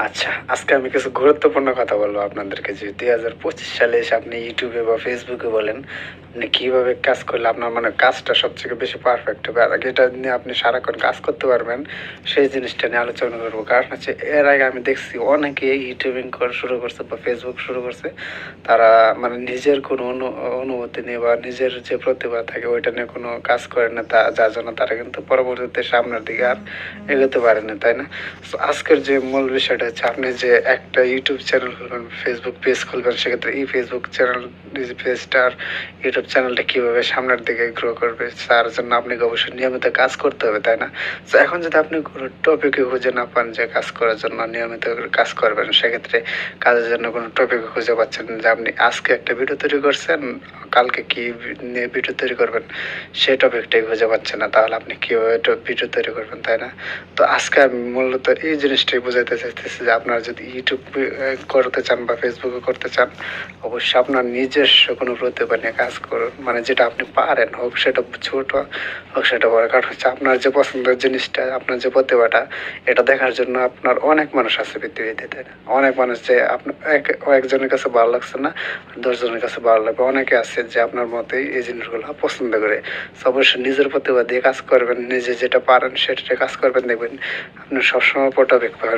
আচ্ছা, আজকে আমি কিছু গুরুত্বপূর্ণ কথা বলবো আপনাদেরকে যে ২০২৫ সালে এসে আপনি YouTube এ বা Facebook এ বলেন, আপনি কিভাবে কাজ করলে আপনার মানে কাজটা সবথেকে বেশি পারফেক্ট হবে। আর এটা নিয়ে আপনি সারাক্ষণ কাজ করতে পারবেন, সেই জিনিসটা নিয়ে আলোচনা করবো। কারণ হচ্ছে এর আগে আমি দেখছি অনেকেই ইউটিউবিং করা শুরু করছে বা Facebook শুরু করছে। তারা মানে নিজের কোনো অনুভূতি নিয়ে বা নিজের যে প্রতিভা থাকে ওইটা নিয়ে কোনো কাজ করে না। যার জন্য তারা কিন্তু পরবর্তীতে সামনের দিকে আর এগোতে পারে না, তাই না? সো আজকের যে মূল বিষয়টা হচ্ছে আপনি যে একটা ইউটিউব চ্যানেল খুলবেন, ফেসবুক পেজ খুলবেন, সেক্ষেত্রে এই ফেসবুক চ্যানেল পেজটা আর ইউটিউব চ্যানেলটা কীভাবে সামনের দিকে গ্রো করবে তার জন্য আপনাকে অবশ্যই নিয়মিত কাজ করতে হবে, তাই না? তো এখন যদি আপনি কোনো টপিকে খুঁজে না পান যে কাজ করার জন্য নিয়মিত কাজ করবেন, সেক্ষেত্রে কাজের জন্য কোনো টপিক খুঁজে পাচ্ছেন না যে আপনি আজকে একটা ভিডিও তৈরি করছেন, কালকে কি নিয়ে ভিডিও তৈরি করবেন সেই টপিকটাই খুঁজে পাচ্ছেন না, তাহলে আপনি কীভাবে ভিডিও তৈরি করবেন, তাই না? তো আজকে আমি মূলত এই জিনিসটাই বোঝাতে চাইতেছি যে আপনারা যদি ইউটিউব করতে চান বা ফেসবুকে করতে চান, অবশ্যই আপনার নিজস্ব কোনো প্রতিভা নিয়ে কাজ করুন। মানে যেটা আপনি পারেন, হোক সেটা ছোট, হোক সেটা বড়। কারণ হচ্ছে আপনার যে পছন্দের জিনিসটা, আপনার যে প্রতিভাটা, এটা দেখার জন্য আপনার অনেক মানুষ আছে পৃথিবীতে, তাই না? অনেক মানুষ যে আপনার একজনের কাছে ভালো লাগছে না, ১০ জনের কাছে ভালো লাগবে। অনেকে আছে যে আপনার মতোই এই জিনিসগুলো পছন্দ করে। সো অবশ্যই নিজের প্রতিভা দিয়ে কাজ করবেন, নিজে যেটা পারেন সেটাতে কাজ করবেন, দেখবেন আপনি সবসময় পটাবেক পাবেন।